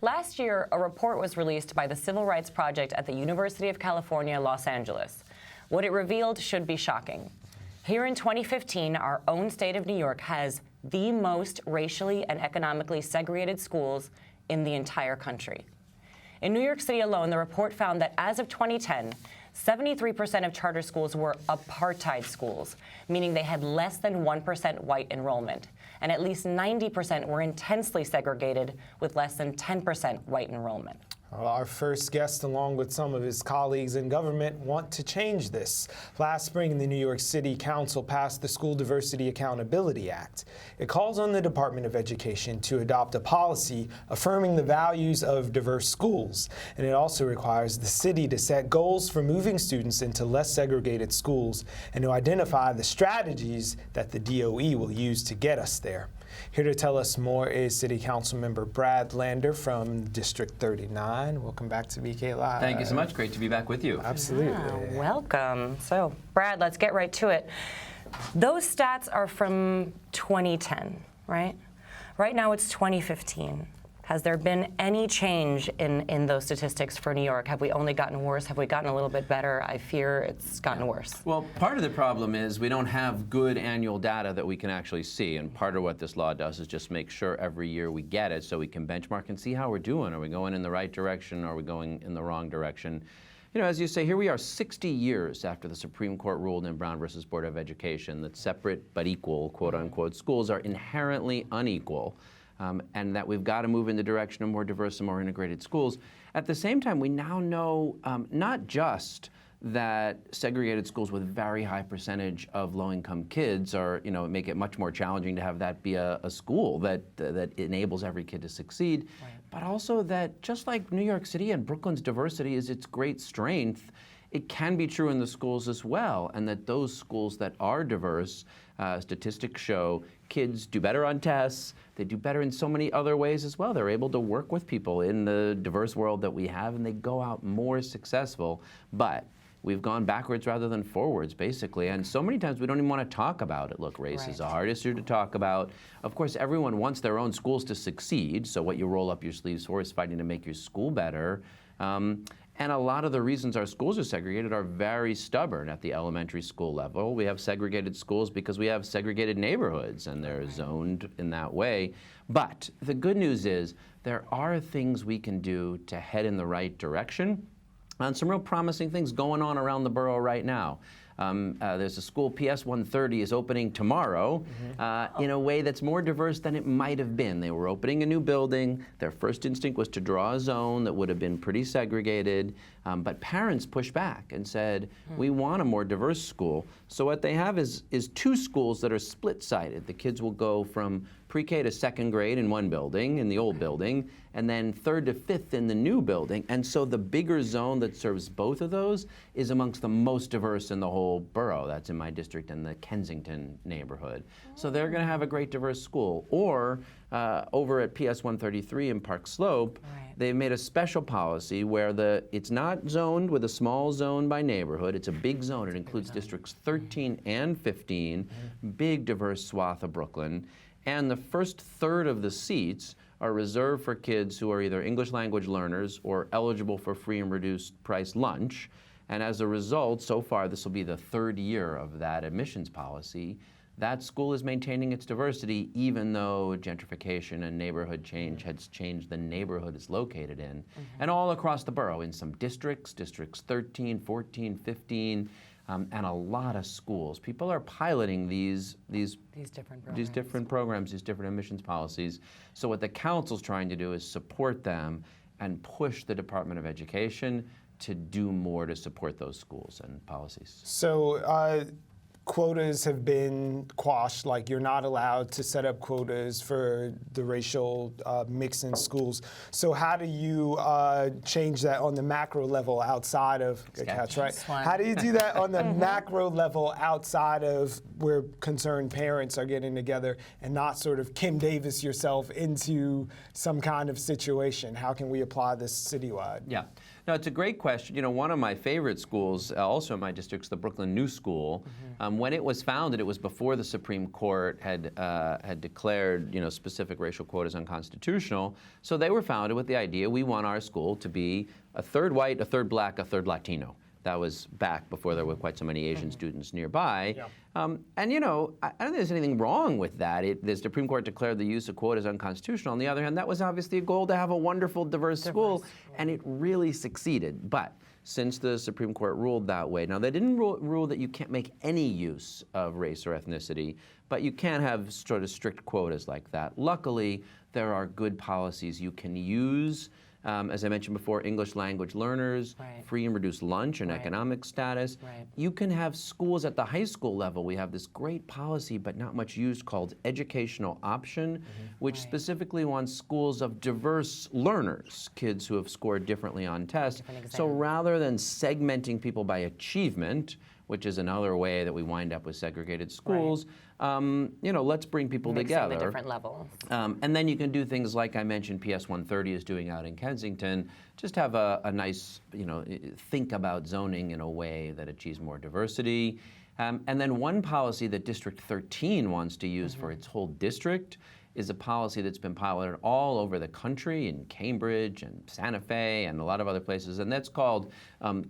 Last year, a report was released by the Civil Rights Project at the University of California, Los Angeles. What it revealed should be shocking. Here in 2015, our own state of New York has the most racially and economically segregated schools in the entire country. In New York City alone, the report found that as of 2010, 73% of charter schools were apartheid schools, meaning they had less than 1% white enrollment, and at least 90% were intensely segregated with less than 10% white enrollment. Our first guest, along with some of his colleagues in government, want to change this. Last spring, the New York City Council passed the School Diversity Accountability Act. It calls on the Department of Education to adopt a policy affirming the values of diverse schools. And it also requires the city to set goals for moving students into less segregated schools and to identify the strategies that the DOE will use to get us there. Here to tell us more is City Council Member Brad Lander from District 39. Welcome back to BK Live. Thank you so much. Great to be back with you. Absolutely. Yeah, welcome. So, Brad, let's get right to it. Those stats are from 2010, right? Right now it's 2015. Has there been any change in those statistics for New York? Have we only gotten worse? Have we gotten a little bit better? I fear it's gotten worse. Well, part of the problem is we don't have good annual data that we can actually see, and part of what this law does is just make sure every year we get it so we can benchmark and see how we're doing. Are we going in the right direction? Are we going in the wrong direction? You know, as you say, here we are 60 years after the Supreme Court ruled in Brown versus Board of Education that separate but equal, quote unquote, schools are inherently unequal. And that we've got to move in the direction of more diverse and more integrated schools. At the same time, we now know not just that segregated schools with very high percentage of low-income kids are, make it much more challenging to have that be a school that enables every kid to succeed, right. But also that just like New York City and Brooklyn's diversity is its great strength, it can be true in the schools as well, and that those schools that are diverse, statistics show kids do better on tests, they do better in so many other ways as well. They're able to work with people in the diverse world that we have, and they go out more successful. But we've gone backwards rather than forwards, basically, and so many times we don't even want to talk about it. Look, race is the hardest issue to talk about. Of course, everyone wants their own schools to succeed, so what you roll up your sleeves for is fighting to make your school better. And a lot of the reasons our schools are segregated are very stubborn at the elementary school level. We have segregated schools because we have segregated neighborhoods, and they're zoned in that way. But the good news is there are things we can do to head in the right direction, and some real promising things going on around the borough right now. There's a school, PS 130, is opening tomorrow in a way that's more diverse than it might have been. They were opening a new building. Their first instinct was to draw a zone that would have been pretty segregated, but parents pushed back and said, we want a more diverse school. So what they have is two schools that are split-sided. The kids will go from pre-K to second grade in one building, in the old building, and then third to fifth in the new building. And so the bigger zone that serves both of those is amongst the most diverse in the whole borough. That's in my district in the Kensington neighborhood. So they're going to have a great diverse school. Or over at PS 133 in Park Slope, they've made a special policy where it's not zoned with a small zone by neighborhood. It's a big zone. It includes districts 13 and 15, big diverse swath of Brooklyn. And the first third of the seats are reserved for kids who are either English language learners or eligible for free and reduced price lunch. And as a result, so far, this will be the third year of that admissions policy. That school is maintaining its diversity, even though gentrification and neighborhood change has changed the neighborhood it's located in. And all across the borough, in some districts 13, 14, 15, and a lot of schools. People are piloting these different programs, these different admissions policies. So what the council's trying to do is support them and push the Department of Education to do more to support those schools and policies. So quotas have been quashed, like you're not allowed to set up quotas for the racial mix in schools. So how do you change that on the macro level outside of, that's right. How do you do that on the macro level outside of where concerned parents are getting together and not sort of Kim Davis yourself into some kind of situation? How can we apply this citywide? Yeah. No, it's a great question. You know, one of my favorite schools, also in my district, is the Brooklyn New School. When it was founded, it was before the Supreme Court had declared, you know, specific racial quotas unconstitutional. So they were founded with the idea we want our school to be a third white, a third black, a third Latino. That was back before there were quite so many Asian students nearby. Yeah. And you know, I don't think there's anything wrong with that. The Supreme Court declared the use of quotas unconstitutional. On the other hand, that was obviously a goal to have a wonderful, diverse school, and it really succeeded. But since the Supreme Court ruled that way, now they didn't rule that you can't make any use of race or ethnicity, but you can have sort of strict quotas like that. Luckily, there are good policies you can use. As I mentioned before, English language learners, free and reduced lunch and economic status. You can have schools at the high school level. We have this great policy, but not much used, called educational option, which specifically wants schools of diverse learners, kids who have scored differently on tests. So rather than segmenting people by achievement, which is another way that we wind up with segregated schools, you know, let's bring people together. The different levels. And then you can do things like I mentioned PS 130 is doing out in Kensington. Just have a nice, you know, think about zoning in a way that achieves more diversity. And then one policy that District 13 wants to use for its whole district is a policy that's been piloted all over the country, in Cambridge and Santa Fe and a lot of other places, and that's called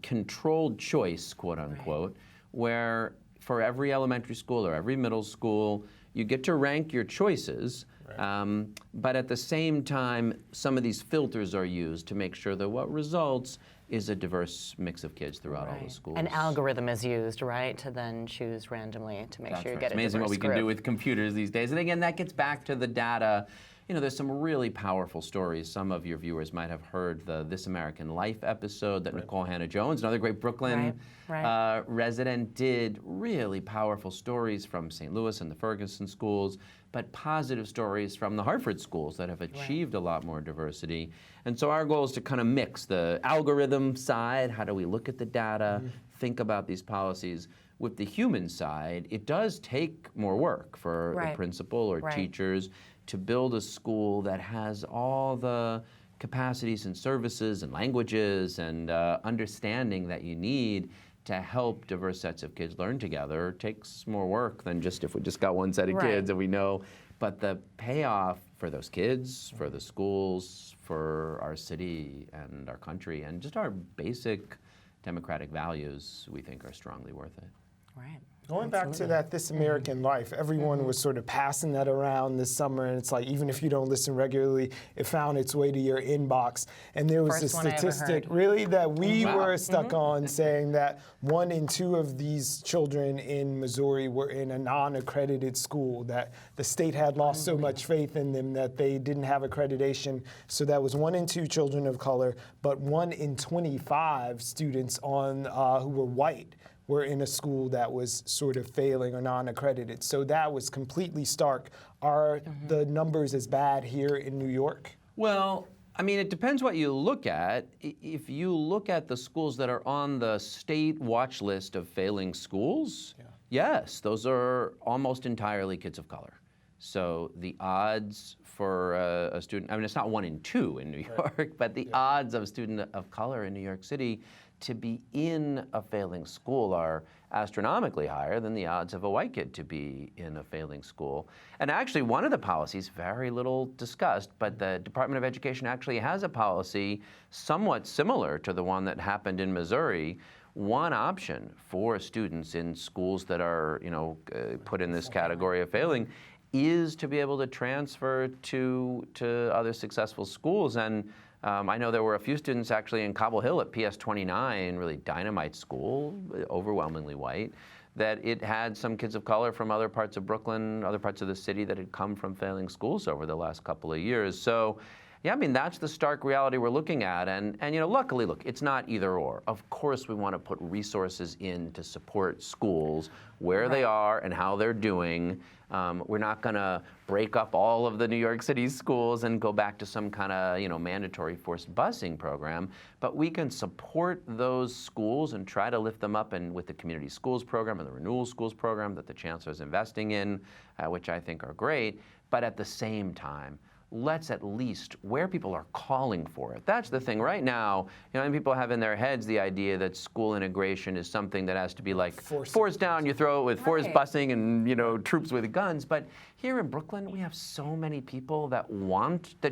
controlled choice, quote unquote, where for every elementary school or every middle school, you get to rank your choices, but at the same time, some of these filters are used to make sure that what results is a diverse mix of kids throughout all the schools. An algorithm is used, right, to then choose randomly to make sure you get a diverse group. It's amazing what we can do with computers these days. And again, that gets back to the data. You know, there's some really powerful stories. Some of your viewers might have heard the This American Life episode that Nicole Hannah-Jones, another great Brooklyn resident, did. Really powerful stories from St. Louis and the Ferguson schools, but positive stories from the Hartford schools that have achieved a lot more diversity. And so our goal is to kind of mix the algorithm side, how do we look at the data, think about these policies, with the human side. It does take more work for the principal or teachers to build a school that has all the capacities and services and languages and understanding that you need to help diverse sets of kids learn together. It takes more work than just if we just got one set of kids and we know. But the payoff for those kids, for the schools, for our city and our country, and just our basic democratic values, we think are strongly worth it. Right. Going back to that This American Life, everyone was sort of passing that around this summer, and it's like, even if you don't listen regularly, it found its way to your inbox. And there was a statistic, really, that we were stuck on, saying that 1 in 2 of these children in Missouri were in a non-accredited school, that the state had lost so much faith in them that they didn't have accreditation. So that was 1 in 2 children of color, but 1 in 25 students on who were white were in a school that was sort of failing or non-accredited. So that was completely stark. Are the numbers as bad here in New York? Well, I mean, it depends what you look at. If you look at the schools that are on the state watch list of failing schools, yes, those are almost entirely kids of color. So the odds for a student, I mean, it's not 1 in 2 in New York, but the odds of a student of color in New York City to be in a failing school are astronomically higher than the odds of a white kid to be in a failing school. And actually, one of the policies, very little discussed, but the Department of Education actually has a policy somewhat similar to the one that happened in Missouri. One option for students in schools that are, you know, put in this category of failing is to be able to transfer to other successful schools. And I know there were a few students actually in Cobble Hill at PS 29, really dynamite school, overwhelmingly white, that it had some kids of color from other parts of Brooklyn, other parts of the city that had come from failing schools over the last couple of years. So, yeah, I mean, that's the stark reality we're looking at. And you know, luckily, look, it's not either or. Of course, we want to put resources in to support schools where they are and how they're doing. We're not going to break up all of the New York City schools and go back to some kind of, you know, mandatory forced busing program, but we can support those schools and try to lift them up, and with the community schools program and the renewal schools program that the chancellor is investing in, which I think are great. But at the same time, let's at least, where people are calling for it. That's the thing. Right now, and people have in their heads the idea that school integration is something that has to be like force down, you throw it with force busing and troops with guns. But here in Brooklyn, we have so many people that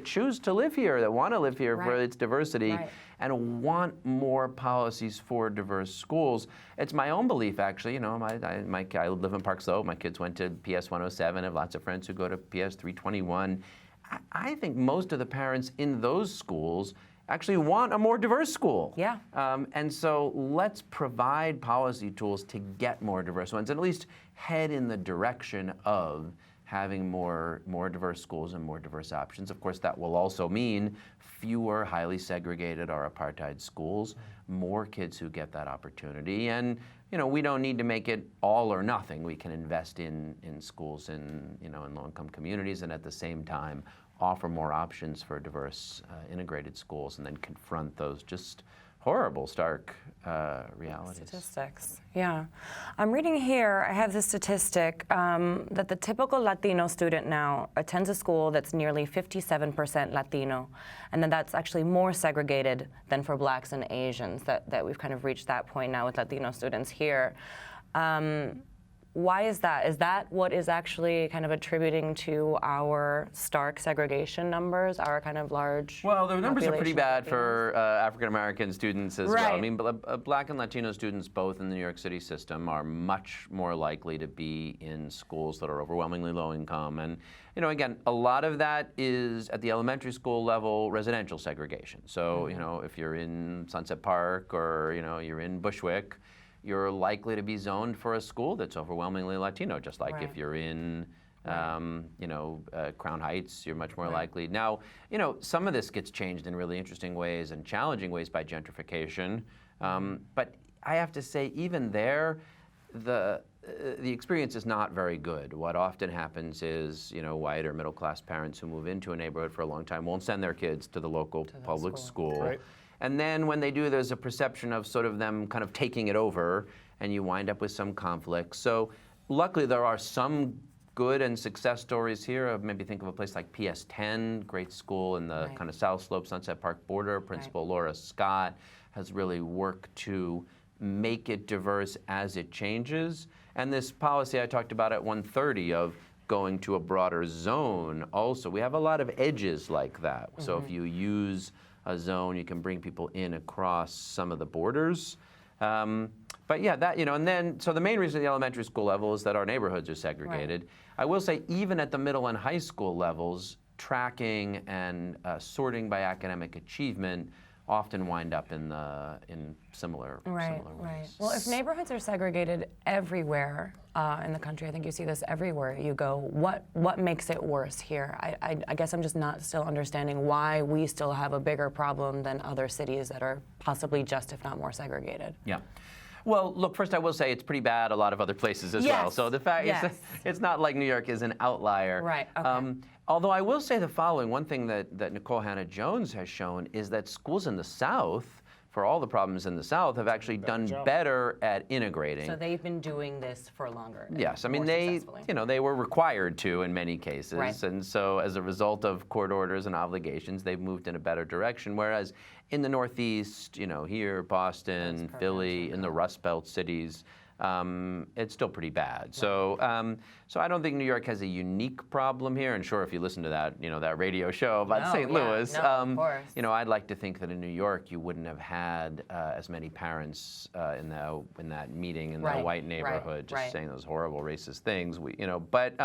choose to live here, that want to live here for its diversity, and want more policies for diverse schools. It's my own belief, actually. I live in Park Slope. My kids went to PS 107. I have lots of friends who go to PS 321. I think most of the parents in those schools actually want a more diverse school. Yeah. And so let's provide policy tools to get more diverse ones, and at least head in the direction of having more diverse schools and more diverse options. Of course, that will also mean fewer highly segregated or apartheid schools, more kids who get that opportunity. And we don't need to make it all or nothing. We can invest in schools in low-income communities, and at the same time offer more options for diverse integrated schools, and then confront those just horrible, stark realities. Statistics, yeah. I'm reading here, I have this statistic that the typical Latino student now attends a school that's nearly 57% Latino, and then that's actually more segregated than for Blacks and Asians, that we've kind of reached that point now with Latino students here. Why is that? Is that what is actually kind of attributing to our stark segregation numbers, our kind of large Well, the numbers are pretty bad Latinos? for African-American students as well. I mean, Black and Latino students both in the New York City system are much more likely to be in schools that are overwhelmingly low income. And, again, a lot of that is at the elementary school level residential segregation. So, if you're in Sunset Park or, you're in Bushwick, you're likely to be zoned for a school that's overwhelmingly Latino, just like if you're in, Crown Heights, you're much more likely. Now, some of this gets changed in really interesting ways and challenging ways by gentrification. But I have to say, even there, the experience is not very good. What often happens is, white or middle-class parents who move into a neighborhood for a long time won't send their kids to the local public school. Right. And then when they do, there's a perception of sort of them kind of taking it over, and you wind up with some conflict. So luckily, there are some good and success stories here. Maybe think of a place like PS 10, great school in the kind of South Slope, Sunset Park border. Principal Laura Scott has really worked to make it diverse as it changes. And this policy I talked about at 1:30 of going to a broader zone also. We have a lot of edges like that. So if you use a zone, you can bring people in across some of the borders. But yeah, that, and then, so the main reason at the elementary school level is that our neighborhoods are segregated. I will say, even at the middle and high school levels, tracking and sorting by academic achievement often wind up in similar ways. Well, if neighborhoods are segregated everywhere in the country, I think you see this everywhere you go, what makes it worse here? I guess I'm just not still understanding why we still have a bigger problem than other cities that are possibly just, if not more, segregated. Yeah. Well, look, first I will say it's pretty bad a lot of other places as well. So the fact is it's not like New York is an outlier. Right, okay. Although I will say the following, one thing that Nicole Hannah-Jones has shown is that schools in the South, for all the problems in the South, have actually done better at integrating. So they've been doing this for longer. Yes, I mean they were required to in many cases, and so as a result of court orders and obligations, they've moved in a better direction. Whereas in the Northeast, here, Boston, Philly, in the Rust Belt cities, it's still pretty bad. So I don't think New York has a unique problem here. And sure, if you listen to that, that radio show about St. Louis, of course. I'd like to think that in New York you wouldn't have had as many parents in that meeting in that white neighborhood just saying those horrible racist things. But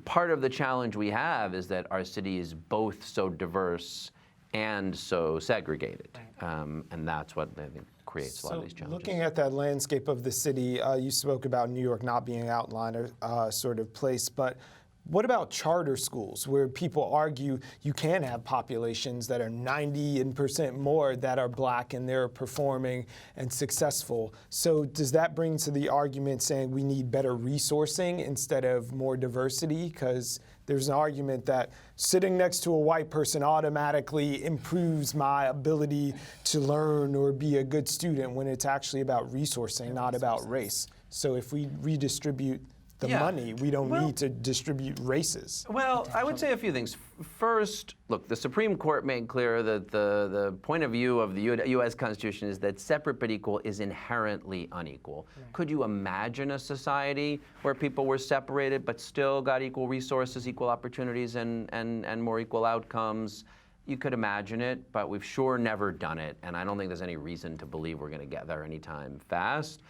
part of the challenge we have is that our city is both so diverse and so segregated, and that's what I think creates a lot of these challenges. Looking at that landscape of the city, you spoke about New York not being an outliner sort of place, but what about charter schools where people argue you can have populations that are 90% more that are Black and they're performing and successful? So does that bring to the argument saying we need better resourcing instead of more diversity? Because there's an argument that sitting next to a white person automatically improves my ability to learn or be a good student when it's actually about resourcing, not about race. So if we redistribute the money. We don't need to distribute races. Well, I would say a few things. First, look, the Supreme Court made clear that the point of view of the U.S. Constitution is that separate but equal is inherently unequal. Right. Could you imagine a society where people were separated but still got equal resources, equal opportunities, and more equal outcomes? You could imagine it, but we've sure never done it, and I don't think there's any reason to believe we're going to get there anytime fast.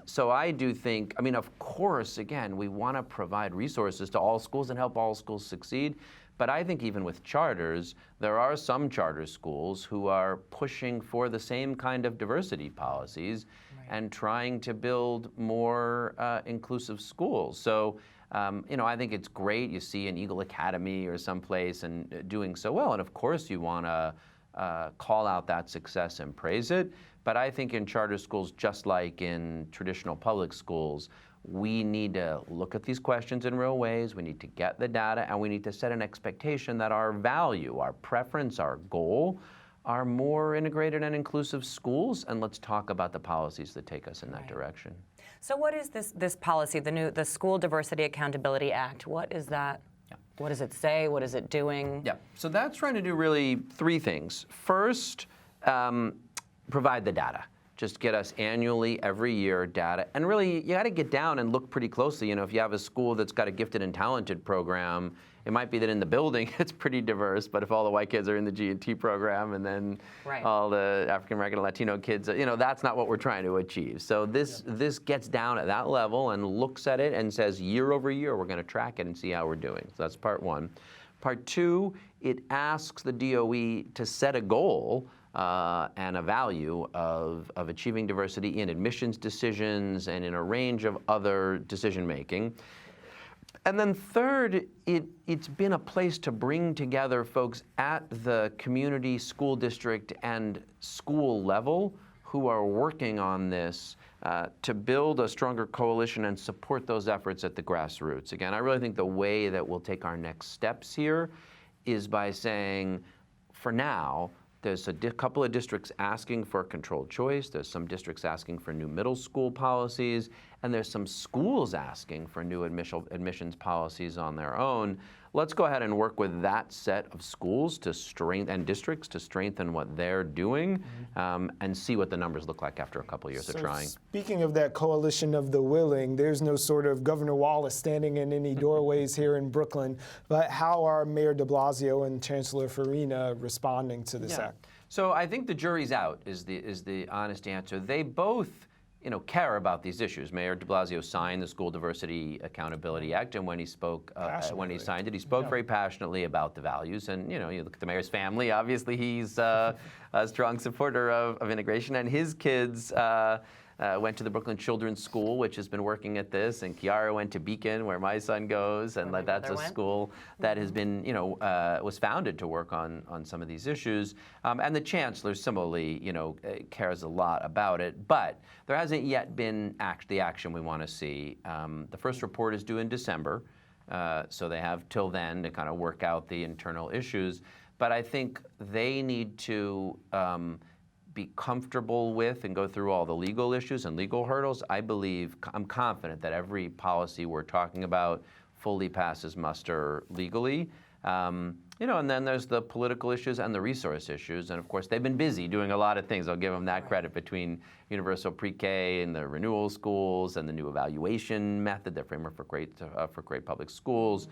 So I do think, I mean, of course, again, we want to provide resources to all schools and help all schools succeed. But I think even with charters, there are some charter schools who are pushing for the same kind of diversity policies and trying to build more inclusive schools. So, you know, I think it's great. You see an Eagle Academy or someplace and doing so well. And of course, you want to call out that success and praise it. But I think in charter schools, just like in traditional public schools, we need to look at these questions in real ways. We need to get the data, and we need to set an expectation that our value, our preference, our goal are more integrated and inclusive schools. And let's talk about the policies that take us in that direction. So what is this policy, the School Diversity Accountability Act? What is that? What does it say? What is it doing? Yeah, so that's trying to do really three things. First, provide the data. Just get us annually, every year, data. And really, you got to get down and look pretty closely. You know, if you have a school that's got a gifted and talented program, it might be that in the building it's pretty diverse, but if all the white kids are in the G&T program and then all the African American and Latino kids, you know, that's not what we're trying to achieve. So this gets down at that level and looks at it and says, year over year, we're going to track it and see how we're doing. So that's part one. Part two, it asks the DOE to set a goal and a value of achieving diversity in admissions decisions and in a range of other decision making. And then third, it's been a place to bring together folks at the community, school district, and school level who are working on this to build a stronger coalition and support those efforts at the grassroots. Again, I really think the way that we'll take our next steps here is by saying, for now, there's a couple of districts asking for controlled choice. There's some districts asking for new middle school policies. And there's some schools asking for new admissions policies on their own. Let's go ahead and work with that set of schools to and districts to strengthen what they're doing and see what the numbers look like after a couple of years of trying. Speaking of that coalition of the willing, there's no sort of Governor Wallace standing in any doorways here in Brooklyn, but how are Mayor de Blasio and Chancellor Farina responding to this act? So I think the jury's out is the honest answer. They both care about these issues. Mayor de Blasio signed the School Diversity Accountability Act, and when he spoke, when he signed it, he spoke very passionately about the values. And you look at the mayor's family. Obviously, he's a strong supporter of integration, and his kids went to the Brooklyn Children's School, which has been working at this, and Kiara went to Beacon, where my son goes, and that's a school that has been, was founded to work on some of these issues. And the chancellor similarly, cares a lot about it, but there hasn't yet been the action we want to see. The first report is due in December, so they have till then to kind of work out the internal issues. But I think they need to be comfortable with and go through all the legal issues and legal hurdles. I'm confident that every policy we're talking about fully passes muster legally. And then there's the political issues and the resource issues. And of course, they've been busy doing a lot of things. I'll give them that credit, between universal pre-K and the renewal schools and the new evaluation method, the framework for great public schools.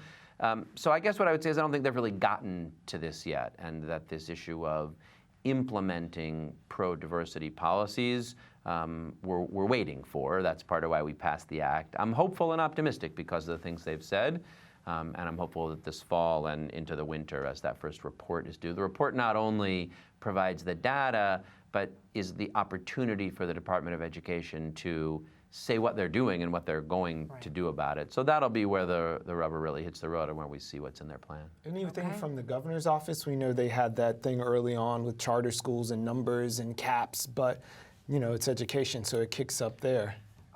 So I guess what I would say is I don't think they've really gotten to this yet, and that this issue of implementing pro-diversity policies we're waiting for. That's part of why we passed the act. I'm hopeful and optimistic because of the things they've said, and I'm hopeful that this fall and into the winter, as that first report is due, the report not only provides the data, but is the opportunity for the Department of Education to say what they're doing and what they're going to do about it. So that'll be where the rubber really hits the road and where we see what's in their plan. Anything from the governor's office? We know they had that thing early on with charter schools and numbers and caps, but it's education, so it kicks up there.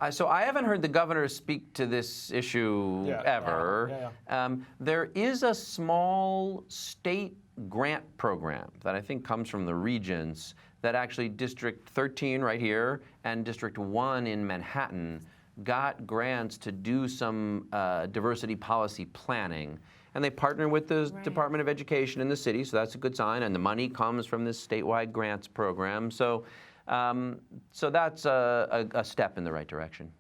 So I haven't heard the governor speak to this issue ever. There is a small state grant program that I think comes from the regents that actually District 13 right here and District 1 in Manhattan got grants to do some diversity policy planning. And they partner with the Department of Education in the city, so that's a good sign. And the money comes from this statewide grants program. So, so that's a step in the right direction.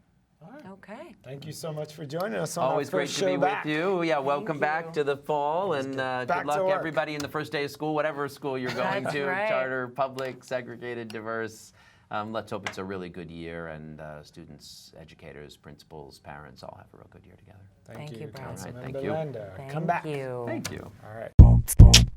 Okay. Thank you so much for joining us on Always our great first to be show back. with you. Yeah, welcome back to the fall, and Back good to luck work. everybody in the first day of school, whatever school you're going That's to, right. charter, public, segregated, diverse. Let's hope it's a really good year, and students, educators, principals, parents all have a real good year together. Thank you, Brad. Councilmember Thank you. Lander. Thank Come back. you. Thank you. All right.